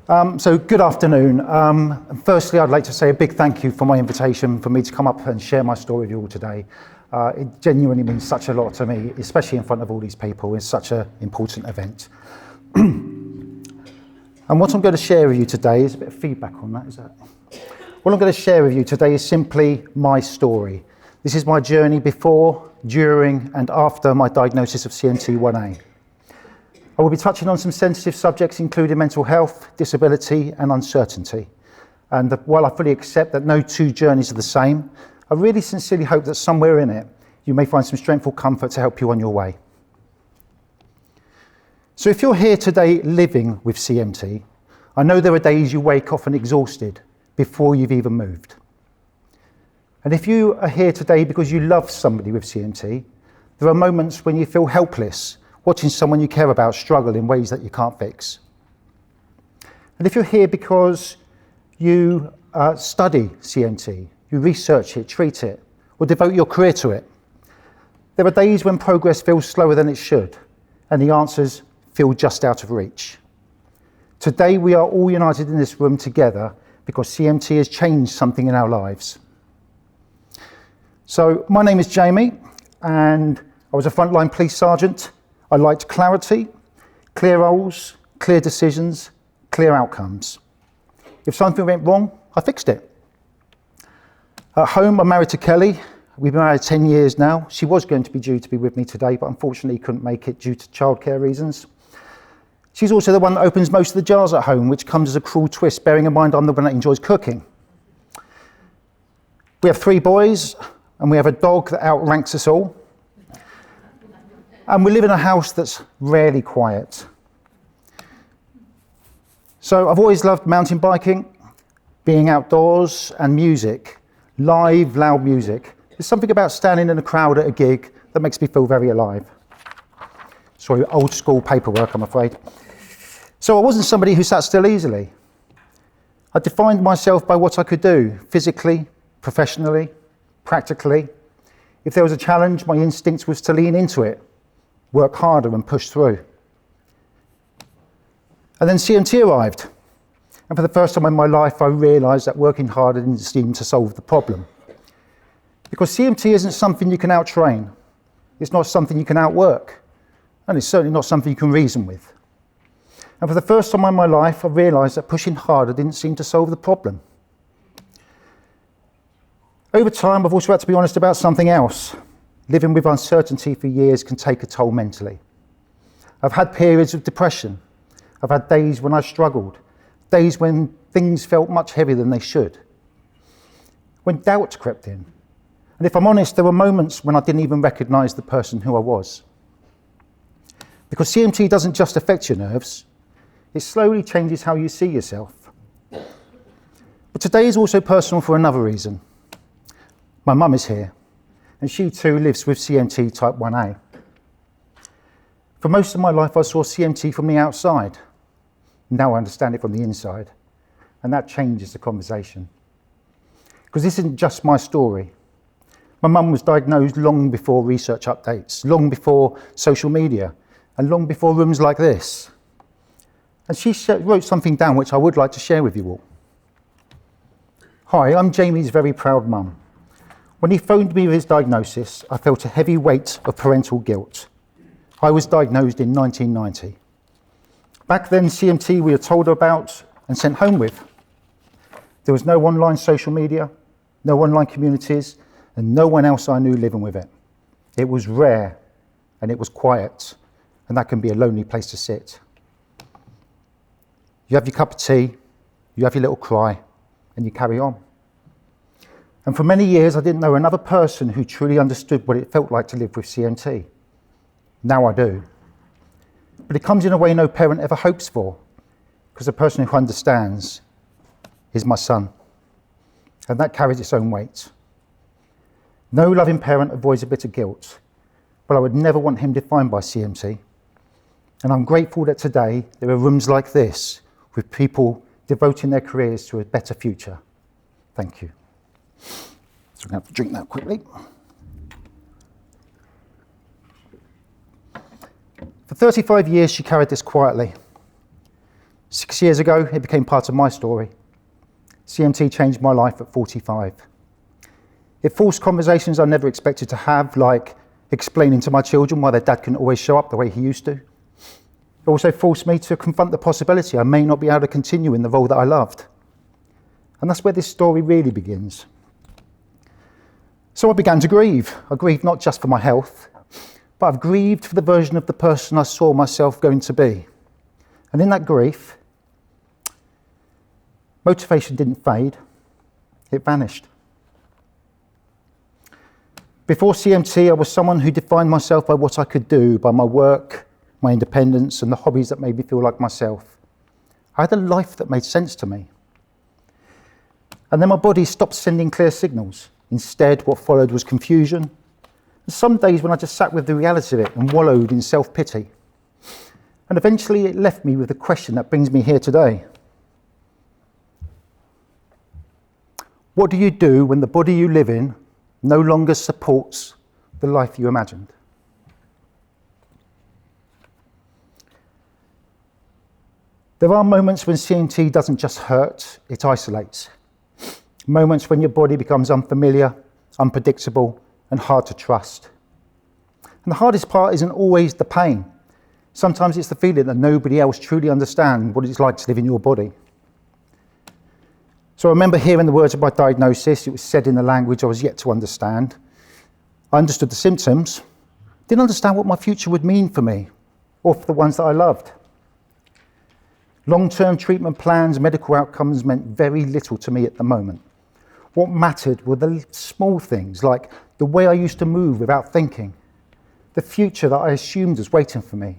So good afternoon. Firstly, I'd like to say a big thank you for my invitation for me to come up and share my story with you all today. It genuinely means such a lot to me, especially in front of all these people. It's such an important event. And what I'm going to share with you today is a bit of feedback on that, is that? What I'm going to share with you today is simply my story. This is my journey before, during, and after my diagnosis of CMT1A. I will be touching on some sensitive subjects, including mental health, disability, and uncertainty. And while I fully accept that no two journeys are the same, I really sincerely hope that somewhere in it, you may find some strength or comfort to help you on your way. So if you're here today living with CMT, I know there are days you wake often exhausted before you've even moved. And if you are here today because you love somebody with CMT, there are moments when you feel helpless, watching someone you care about struggle in ways that you can't fix. And if you're here because you study CMT, you research it, treat it, or devote your career to it, there are days when progress feels slower than it should, and the answers feel just out of reach. Today we are all united in this room together because CMT has changed something in our lives. So my name is Jamie, and I was a frontline police sergeant. I liked clarity, clear roles, clear decisions, clear outcomes. If something went wrong, I fixed it. At home, I'm married to Kelly. We've been married 10 years now. She was going to be due to be with me today, but unfortunately couldn't make it due to childcare reasons. She's also the one that opens most of the jars at home, which comes as a cruel twist, bearing in mind I'm the one that enjoys cooking. We have 3 boys, and we have a dog that outranks us all. And we live in a house that's rarely quiet. So I've always loved mountain biking, being outdoors, and music, live, loud music. There's something about standing in a crowd at a gig that makes me feel very alive. Sorry, old school paperwork, I'm afraid. So I wasn't somebody who sat still easily. I defined myself by what I could do, physically, professionally, practically. If there was a challenge, my instinct was to lean into it, work harder and push through. And then CMT arrived. And for the first time in my life, I realised that working harder didn't seem to solve the problem. Because CMT isn't something you can out-train. It's not something you can outwork. And it's certainly not something you can reason with. And for the first time in my life, I realised that pushing harder didn't seem to solve the problem. Over time, I've also had to be honest about something else. Living with uncertainty for years can take a toll mentally. I've had periods of depression. I've had days when I struggled, days when things felt much heavier than they should, when doubt crept in. And if I'm honest, there were moments when I didn't even recognise the person who I was. Because CMT doesn't just affect your nerves, it slowly changes how you see yourself. But today is also personal for another reason. My mum is here, and she too lives with CMT Type 1A. For most of my life, I saw CMT from the outside. Now I understand it from the inside, and that changes the conversation. Because this isn't just my story. My mum was diagnosed long before research updates, long before social media, and long before rooms like this. And she wrote something down which I would like to share with you all. Hi, I'm Jamie's very proud mum. When he phoned me with his diagnosis, I felt a heavy weight of parental guilt. I was diagnosed in 1990. Back then, CMT we were told about and sent home with. There was no online social media, no online communities, and no one else I knew living with it. It was rare, and it was quiet, and that can be a lonely place to sit. You have your cup of tea, you have your little cry, and you carry on. And for many years, I didn't know another person who truly understood what it felt like to live with CMT. Now I do. But it comes in a way no parent ever hopes for, because the person who understands is my son. And that carries its own weight. No loving parent avoids a bit of guilt, but I would never want him defined by CMT. And I'm grateful that today there are rooms like this with people devoting their careers to a better future. Thank you. So I'm going to have to drink that quickly. For 35 years, she carried this quietly. 6 years ago, it became part of my story. CMT changed my life at 45. It forced conversations I never expected to have, like explaining to my children why their dad couldn't always show up the way he used to. It also forced me to confront the possibility I may not be able to continue in the role that I loved. And that's where this story really begins. So I began to grieve. I grieved not just for my health, but I've grieved for the version of the person I saw myself going to be. And in that grief, motivation didn't fade, it vanished. Before CMT, I was someone who defined myself by what I could do, by my work, my independence, and the hobbies that made me feel like myself. I had a life that made sense to me. And then my body stopped sending clear signals. Instead, what followed was confusion. And some days when I just sat with the reality of it and wallowed in self-pity. And eventually it left me with the question that brings me here today. What do you do when the body you live in no longer supports the life you imagined? There are moments when CMT doesn't just hurt, it isolates. Moments when your body becomes unfamiliar, unpredictable, and hard to trust. And the hardest part isn't always the pain. Sometimes it's the feeling that nobody else truly understands what it's like to live in your body. So I remember hearing the words of my diagnosis. It was said in a language I was yet to understand. I understood the symptoms, didn't understand what my future would mean for me or for the ones that I loved. Long-term treatment plans, medical outcomes meant very little to me at the moment. What mattered were the small things, like the way I used to move without thinking, the future that I assumed was waiting for me,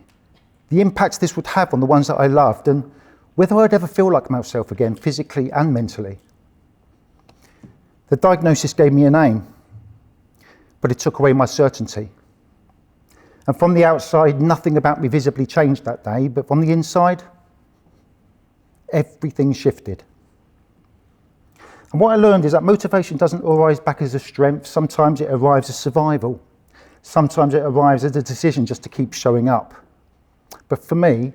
the impact this would have on the ones that I loved, and whether I'd ever feel like myself again, physically and mentally. The diagnosis gave me a name, but it took away my certainty. And from the outside, nothing about me visibly changed that day, but from the inside, everything shifted. And what I learned is that motivation doesn't arise back as a strength. Sometimes it arrives as survival. Sometimes it arrives as a decision just to keep showing up. But for me,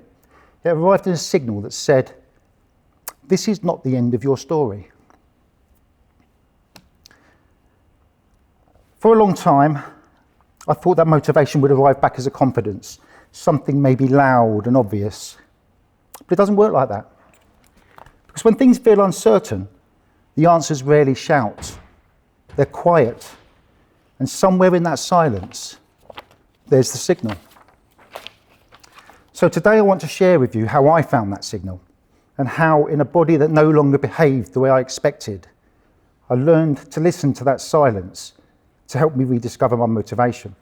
it arrived in a signal that said, this is not the end of your story. For a long time, I thought that motivation would arrive back as a confidence, something maybe loud and obvious. But it doesn't work like that. Because when things feel uncertain, the answers rarely shout. They're quiet. And somewhere in that silence, there's the signal. So today I want to share with you how I found that signal and how, in a body that no longer behaved the way I expected, I learned to listen to that silence to help me rediscover my motivation.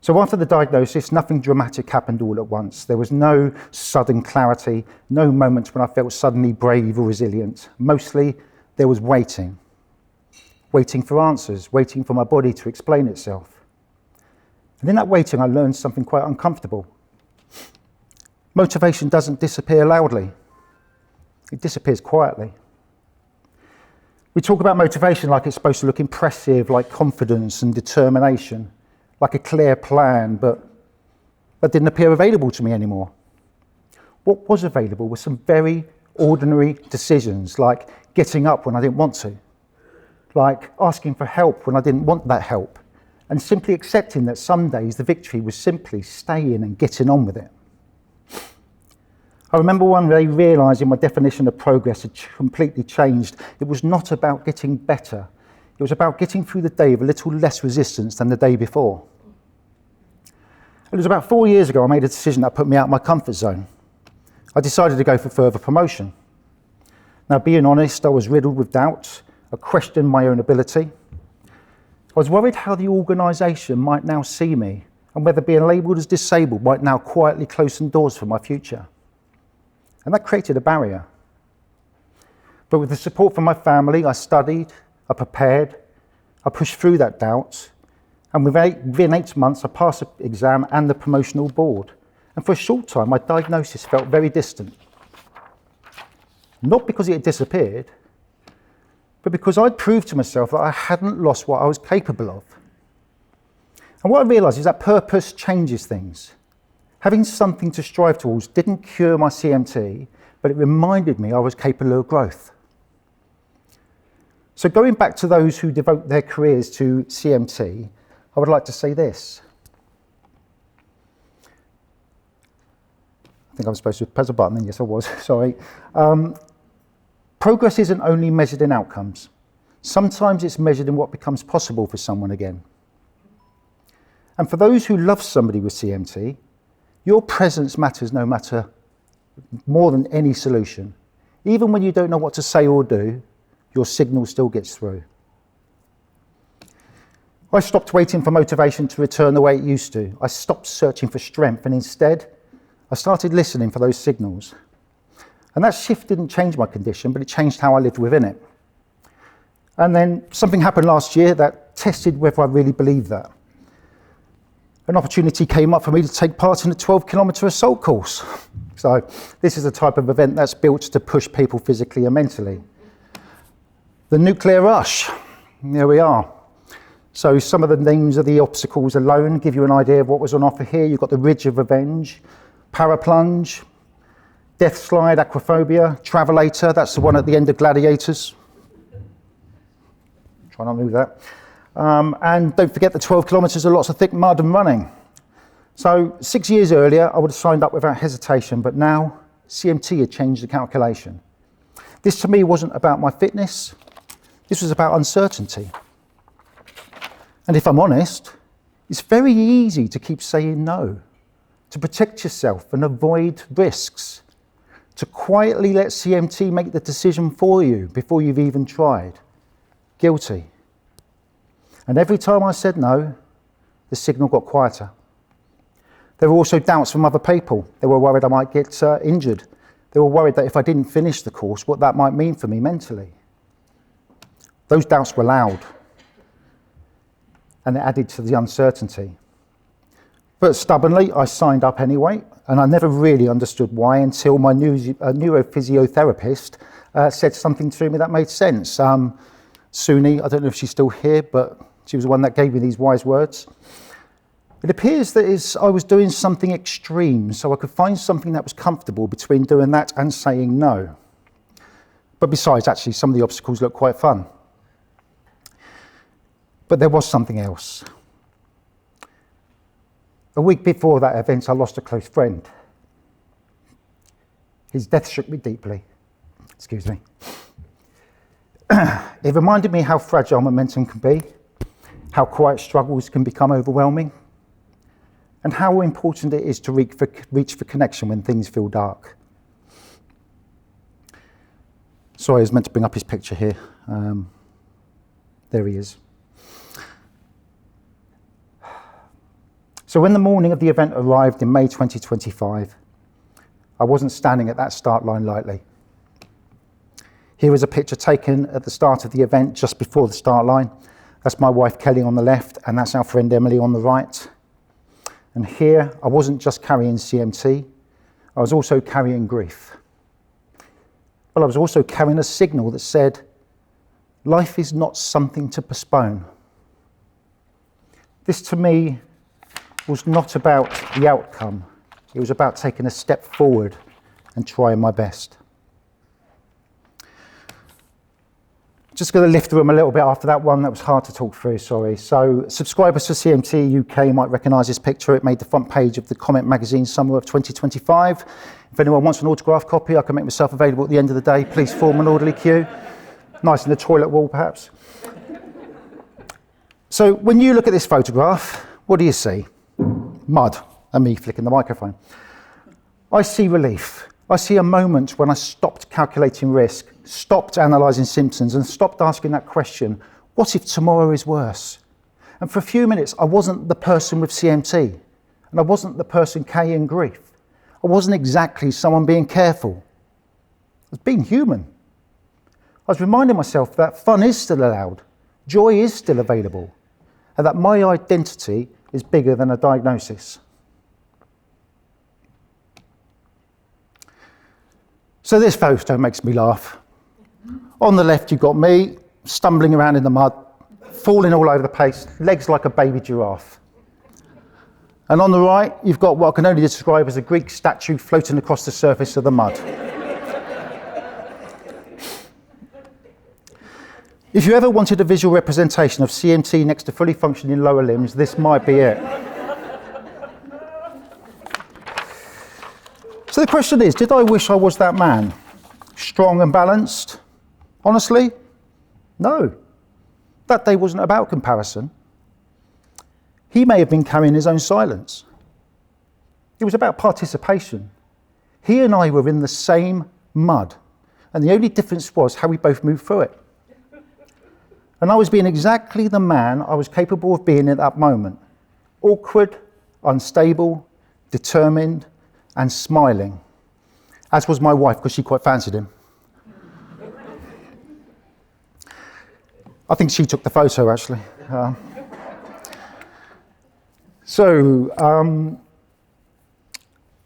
So after the diagnosis, nothing dramatic happened all at once. There was no sudden clarity, no moments when I felt suddenly brave or resilient. Mostly, there was waiting. Waiting for answers, waiting for my body to explain itself. And in that waiting, I learned something quite uncomfortable. Motivation doesn't disappear loudly. It disappears quietly. We talk about motivation like it's supposed to look impressive, like confidence and determination, like a clear plan, but that didn't appear available to me anymore. What was available were some very ordinary decisions, like getting up when I didn't want to, like asking for help when I didn't want that help, and simply accepting that some days the victory was simply staying and getting on with it. I remember one day realising my definition of progress had completely changed. It was not about getting better. It was about getting through the day with a little less resistance than the day before. It was about 4 years ago I made a decision that put me out of my comfort zone. I decided to go for further promotion. Now, being honest, I was riddled with doubt. I questioned my own ability. I was worried how the organisation might now see me and whether being labelled as disabled might now quietly close some doors for my future. And that created a barrier. But with the support from my family, I studied, I prepared, I pushed through that doubt, and within 8 months I passed the exam and the promotional board. And for a short time my diagnosis felt very distant. Not because it had disappeared, but because I'd proved to myself that I hadn't lost what I was capable of. And what I realised is that purpose changes things. Having something to strive towards didn't cure my CMT, but it reminded me I was capable of growth. So going back to those who devote their careers to CMT, I would like to say this. I think I was supposed to press a button, and yes I was, sorry. Progress isn't only measured in outcomes. Sometimes it's measured in what becomes possible for someone again. And for those who love somebody with CMT, your presence matters no matter more than any solution. Even when you don't know what to say or do, your signal still gets through. I stopped waiting for motivation to return the way it used to. I stopped searching for strength, and instead, I started listening for those signals. And that shift didn't change my condition, but it changed how I lived within it. And then something happened last year that tested whether I really believed that. An opportunity came up for me to take part in a 12-kilometre assault course. So this is a type of event that's built to push people physically and mentally. The nuclear rush, there we are. So some of the names of the obstacles alone give you an idea of what was on offer here. You've got the Ridge of Revenge, Paraplunge, Death Slide, Aquaphobia, Travelator, that's the one at the end of Gladiators. Try not to move that. And don't forget the 12 kilometres of lots of thick mud and running. So 6 years earlier, I would have signed up without hesitation, but now CMT had changed the calculation. This to me wasn't about my fitness, this was about uncertainty. And if I'm honest, it's very easy to keep saying no, to protect yourself and avoid risks, to quietly let CMT make the decision for you before you've even tried. Guilty. And every time I said no, the signal got quieter. There were also doubts from other people. They were worried I might get injured. They were worried that if I didn't finish the course, what that might mean for me mentally. Those doubts were loud, and it added to the uncertainty. But stubbornly, I signed up anyway, and I never really understood why until my neurophysiotherapist said something to me that made sense. Suni, I don't know if she's still here, but she was the one that gave me these wise words. It appears that I was doing something extreme, so I could find something that was comfortable between doing that and saying no. But besides, actually, some of the obstacles looked quite fun. But there was something else. A week before that event, I lost a close friend. His death shook me deeply. Excuse me. It reminded me how fragile momentum can be, how quiet struggles can become overwhelming, and how important it is to reach for connection when things feel dark. Sorry, I was meant to bring up his picture here. There he is. So when the morning of the event arrived in May 2025, I wasn't standing at that start line lightly. Here is a picture taken at the start of the event, just before the start line. That's my wife Kelly on the left, and that's our friend Emily on the right. And here, I wasn't just carrying CMT, I was also carrying grief. But I was also carrying a signal that said, life is not something to postpone. This to me was not about the outcome, it was about taking a step forward and trying my best. Just going to lift the room a little bit after that one. That was hard to talk through, sorry. So subscribers to CMT UK might recognise this picture. It made the front page of the Comment magazine summer of 2025. If anyone wants an autographed copy, I can make myself available at the end of the day. Please form an orderly queue. Nice in the toilet wall, perhaps. So when you look at this photograph, what do you see? Mud, and me flicking the microphone. I see relief. I see a moment when I stopped calculating risk, stopped analysing symptoms, and stopped asking that question, what if tomorrow is worse? And for a few minutes, I wasn't the person with CMT, and I wasn't the person carrying grief. I wasn't exactly someone being careful. I was being human. I was reminding myself that fun is still allowed, joy is still available, and that my identity is bigger than a diagnosis. So this photo makes me laugh. On the left, you've got me stumbling around in the mud, falling all over the place, legs like a baby giraffe. And on the right, you've got what I can only describe as a Greek statue floating across the surface of the mud. If you ever wanted a visual representation of CMT next to fully functioning lower limbs, this might be it. So the question is, did I wish I was that man? Strong and balanced? Honestly, no. That day wasn't about comparison. He may have been carrying his own silence. It was about participation. He and I were in the same mud, and the only difference was how we both moved through it. And I was being exactly the man I was capable of being at that moment. Awkward, unstable, determined, and smiling. As was my wife, because she quite fancied him. I think she took the photo, actually. I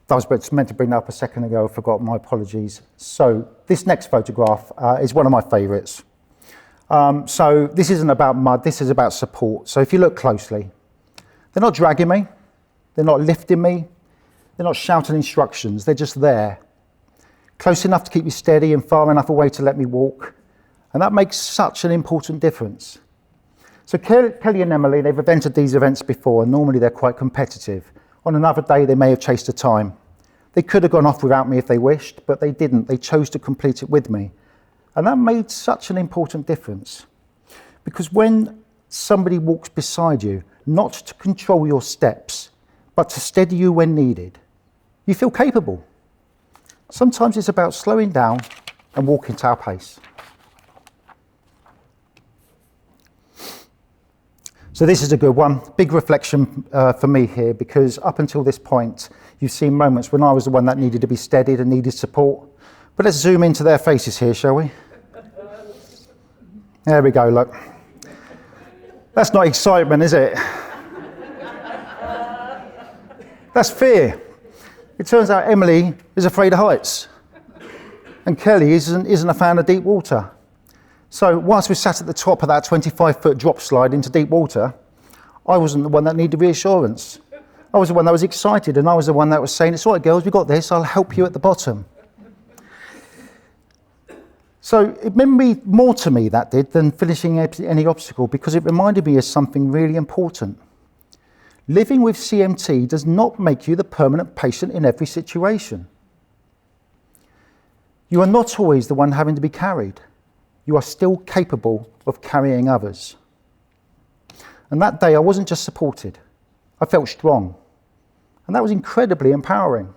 was meant to bring that up a second ago, I forgot, my apologies. So this next photograph is one of my favourites. So this isn't about mud, this is about support. So if you look closely, they're not dragging me, they're not lifting me, they're not shouting instructions, they're just there. Close enough to keep me steady and far enough away to let me walk. And that makes such an important difference. So Kelly and Emily, they've evented these events before, and normally they're quite competitive. On another day, they may have chased a time. They could have gone off without me if they wished, but they didn't. They chose to complete it with me. And that made such an important difference. Because when somebody walks beside you, not to control your steps, but to steady you when needed, you feel capable. Sometimes it's about slowing down and walking to our pace. So this is a good one. Big reflection for me here, because up until this point, you've seen moments when I was the one that needed to be steadied and needed support. But let's zoom into their faces here, shall we? There we go, look. That's not excitement, is it? That's fear. It turns out Emily is afraid of heights. And Kelly isn't a fan of deep water. So whilst we sat at the top of that 25-foot drop slide into deep water, I wasn't the one that needed reassurance. I was the one that was excited, and I was the one that was saying, it's all right, girls, we got this, I'll help you at the bottom. So it meant more to me, that did, than finishing any obstacle, because it reminded me of something really important. Living with CMT does not make you the permanent patient in every situation. You are not always the one having to be carried. You are still capable of carrying others. And that day I wasn't just supported, I felt strong. And that was incredibly empowering.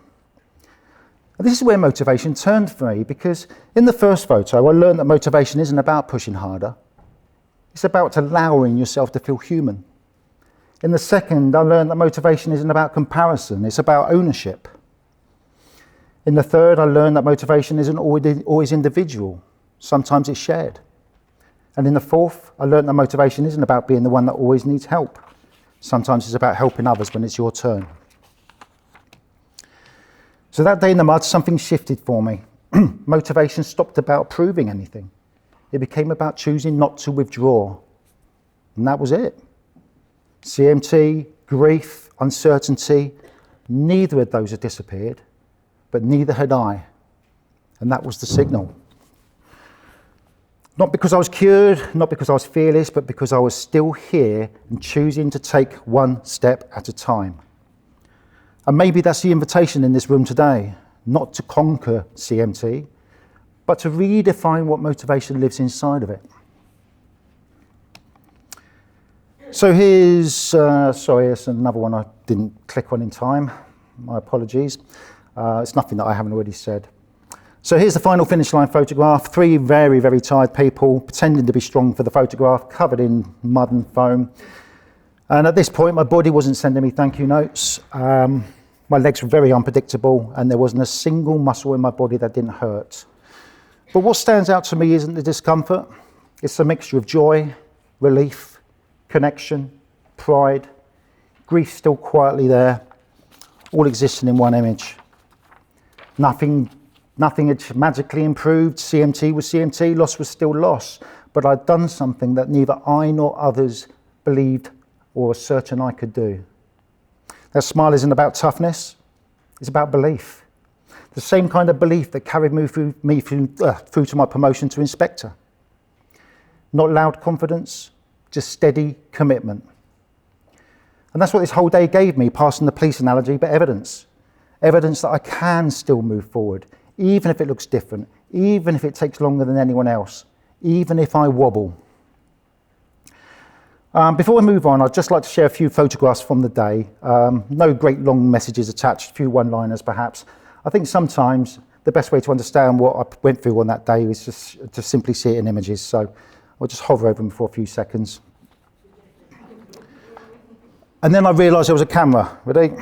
And this is where motivation turned for me, because in the first photo I learned that motivation isn't about pushing harder. It's about allowing yourself to feel human. In the second, I learned that motivation isn't about comparison, it's about ownership. In the third, I learned that motivation isn't always individual. Sometimes it's shared. And in the fourth, I learned that motivation isn't about being the one that always needs help. Sometimes it's about helping others when it's your turn. So that day in the mud, something shifted for me. Motivation stopped about proving anything. It became about choosing not to withdraw. And that was it. CMT, grief, uncertainty, neither of those had disappeared, but neither had I. And that was the signal. Not because I was cured, not because I was fearless, but because I was still here and choosing to take one step at a time. And maybe that's the invitation in this room today, not to conquer CMT, but to redefine what motivation lives inside of it. So here's another one I didn't click on in time. My apologies. It's nothing that I haven't already said. So here's the final finish line photograph. 3 very, very tired people pretending to be strong for the photograph, covered in mud and foam. And at this point, my body wasn't sending me thank you notes. My legs were very unpredictable, and there wasn't a single muscle in my body that didn't hurt. But what stands out to me isn't the discomfort. It's a mixture of joy, relief, connection, pride, grief still quietly there, all existing in one image. Nothing had magically improved. CMT was CMT, loss was still loss. But I'd done something that neither I nor others believed or were certain I could do. That smile isn't about toughness, it's about belief. The same kind of belief that carried me through to my promotion to inspector. Not loud confidence, just steady commitment. And that's what this whole day gave me, passing the police analogy, but evidence. Evidence that I can still move forward, even if it looks different, even if it takes longer than anyone else, even if I wobble. Before we move on, I'd just like to share a few photographs from the day. No great long messages attached, a few one-liners perhaps. I think sometimes the best way to understand what I went through on that day is just to simply see it in images. So I'll just hover over them for a few seconds. And then I realised there was a camera. Ready?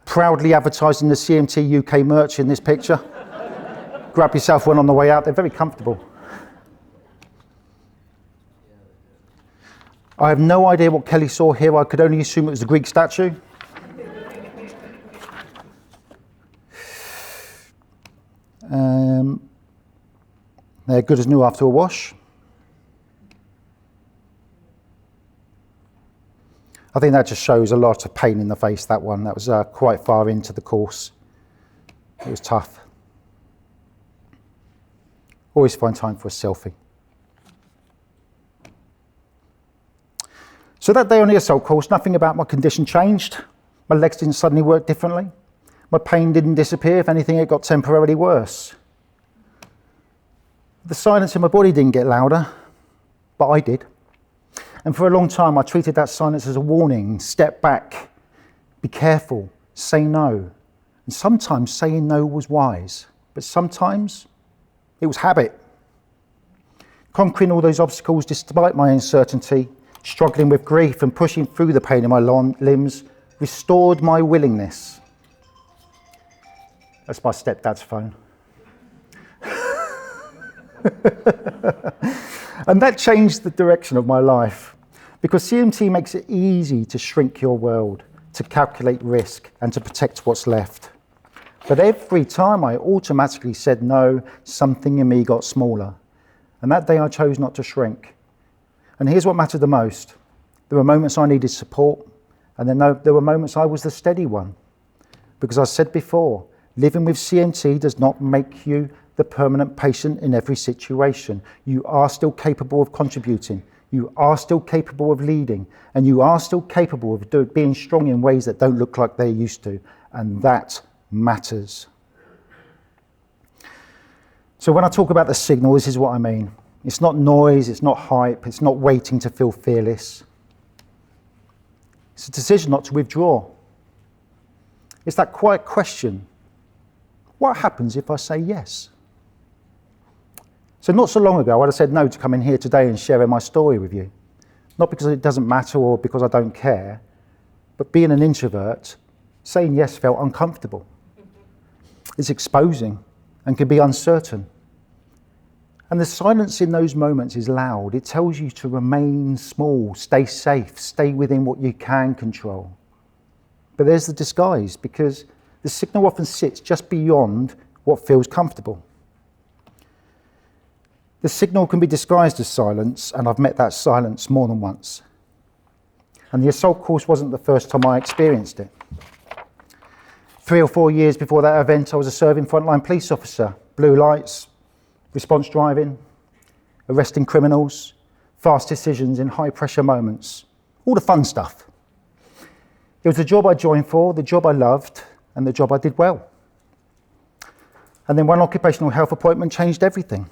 Proudly advertising the CMT UK merch in this picture. Grab yourself one on the way out, they're very comfortable. I have no idea what Kelly saw here, I could only assume it was a Greek statue. They're good as new after a wash. I think that just shows a lot of pain in the face, that one. That was quite far into the course. It was tough. Always find time for a selfie. So that day on the assault course, nothing about my condition changed. My legs didn't suddenly work differently. My pain didn't disappear. If anything, it got temporarily worse. The silence in my body didn't get louder, but I did. And for a long time, I treated that silence as a warning. Step back, be careful, say no. And sometimes saying no was wise, but sometimes it was habit. Conquering all those obstacles despite my uncertainty, struggling with grief and pushing through the pain in my limbs, restored my willingness. That's my stepdad's phone. And that changed the direction of my life, because CMT makes it easy to shrink your world, to calculate risk, and to protect what's left. But every time I automatically said no, something in me got smaller. And that day I chose not to shrink. And here's what mattered the most. There were moments I needed support, and then there were moments I was the steady one. Because I said before, living with CMT does not make you the permanent patient in every situation. You are still capable of contributing. You are still capable of leading. And you are still capable of being strong in ways that don't look like they used to. And that matters. So when I talk about the signal, this is what I mean. It's not noise, it's not hype, it's not waiting to feel fearless. It's a decision not to withdraw. It's that quiet question. What happens if I say yes? So not so long ago, I'd have said no to come in here today and sharing my story with you. Not because it doesn't matter or because I don't care, but being an introvert, saying yes felt uncomfortable. It's exposing and can be uncertain. And the silence in those moments is loud. It tells you to remain small, stay safe, stay within what you can control. But there's the disguise, because the signal often sits just beyond what feels comfortable. The signal can be disguised as silence, and I've met that silence more than once. And the assault course wasn't the first time I experienced it. 3 or 4 years before that event, I was a serving frontline police officer. Blue lights, response driving, arresting criminals, fast decisions in high pressure moments. All the fun stuff. It was the job I joined for, the job I loved, and the job I did well. And then one occupational health appointment changed everything.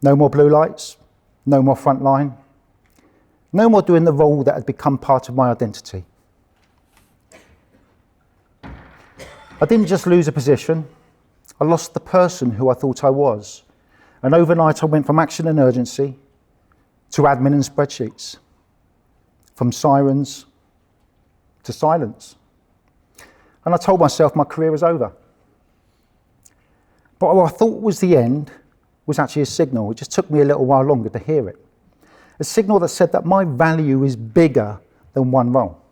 No more blue lights, no more frontline, no more doing the role that had become part of my identity. I didn't just lose a position, I lost the person who I thought I was. And overnight I went from action and urgency to admin and spreadsheets, from sirens to silence. And I told myself my career was over. But what I thought was the end was actually a signal. It just took me a little while longer to hear it. A signal that said that my value is bigger than one role.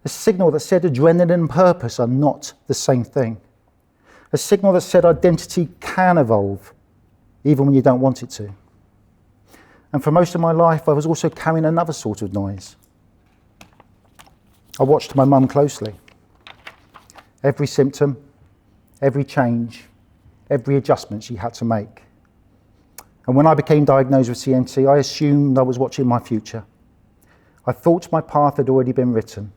A signal that said adrenaline and purpose are not the same thing. A signal that said identity can evolve, even when you don't want it to. And for most of my life, I was also carrying another sort of noise. I watched my mum closely. Every symptom, every change, every adjustment she had to make. And when I became diagnosed with CMT, I assumed I was watching my future. I thought my path had already been written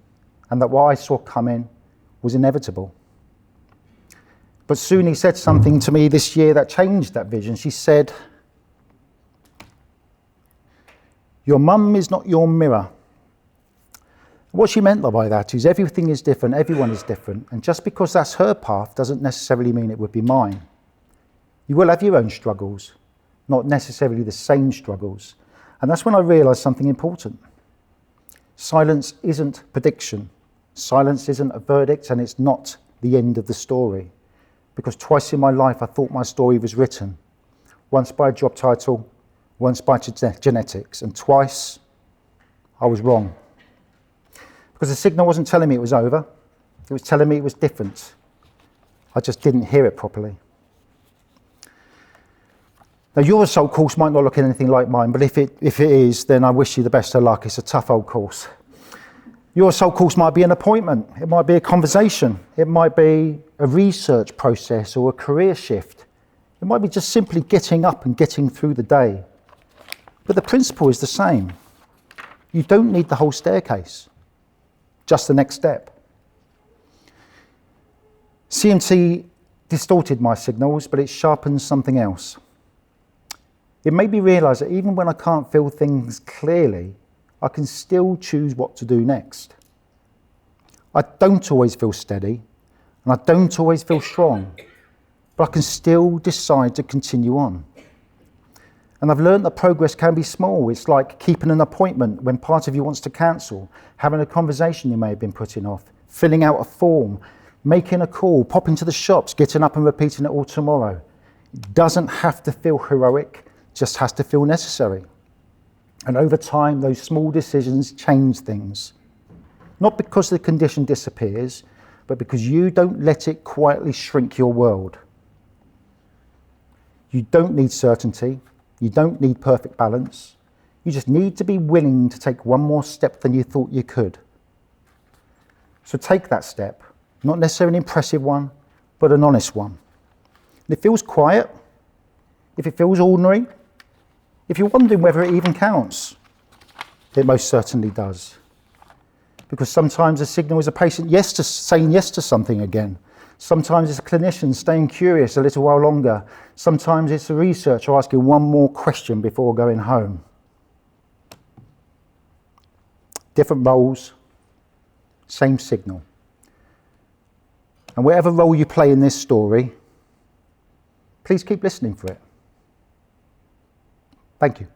and that what I saw coming was inevitable. But Suni said something to me this year that changed that vision. She said, "Your mum is not your mirror." What she meant by that is everything is different, everyone is different, and just because that's her path doesn't necessarily mean it would be mine. You will have your own struggles, not necessarily the same struggles. And that's when I realised something important. Silence isn't prediction. Silence isn't a verdict, and it's not the end of the story. Because twice in my life I thought my story was written. Once by a job title, once by genetics, and twice I was wrong. Because the signal wasn't telling me it was over, it was telling me it was different. I just didn't hear it properly. Now your assault course might not look anything like mine, but if it is, then I wish you the best of luck. It's a tough old course. Your assault course might be an appointment, it might be a conversation, it might be a research process or a career shift. It might be just simply getting up and getting through the day. But the principle is the same. You don't need the whole staircase, just the next step. CMT distorted my signals, but it sharpens something else. It made me realise that even when I can't feel things clearly, I can still choose what to do next. I don't always feel steady, and I don't always feel strong, but I can still decide to continue on. And I've learned that progress can be small. It's like keeping an appointment when part of you wants to cancel, having a conversation you may have been putting off, filling out a form, making a call, popping to the shops, getting up and repeating it all tomorrow. It doesn't have to feel heroic, just has to feel necessary. And over time, those small decisions change things. Not because the condition disappears, but because you don't let it quietly shrink your world. You don't need certainty. You don't need perfect balance. You just need to be willing to take one more step than you thought you could. So take that step, not necessarily an impressive one, but an honest one. If it feels quiet, if it feels ordinary, if you're wondering whether it even counts, it most certainly does. Because sometimes a signal is a patient saying yes to something again. Sometimes it's a clinician staying curious a little while longer. Sometimes it's a researcher asking one more question before going home. Different roles, same signal. And whatever role you play in this story, please keep listening for it. Thank you.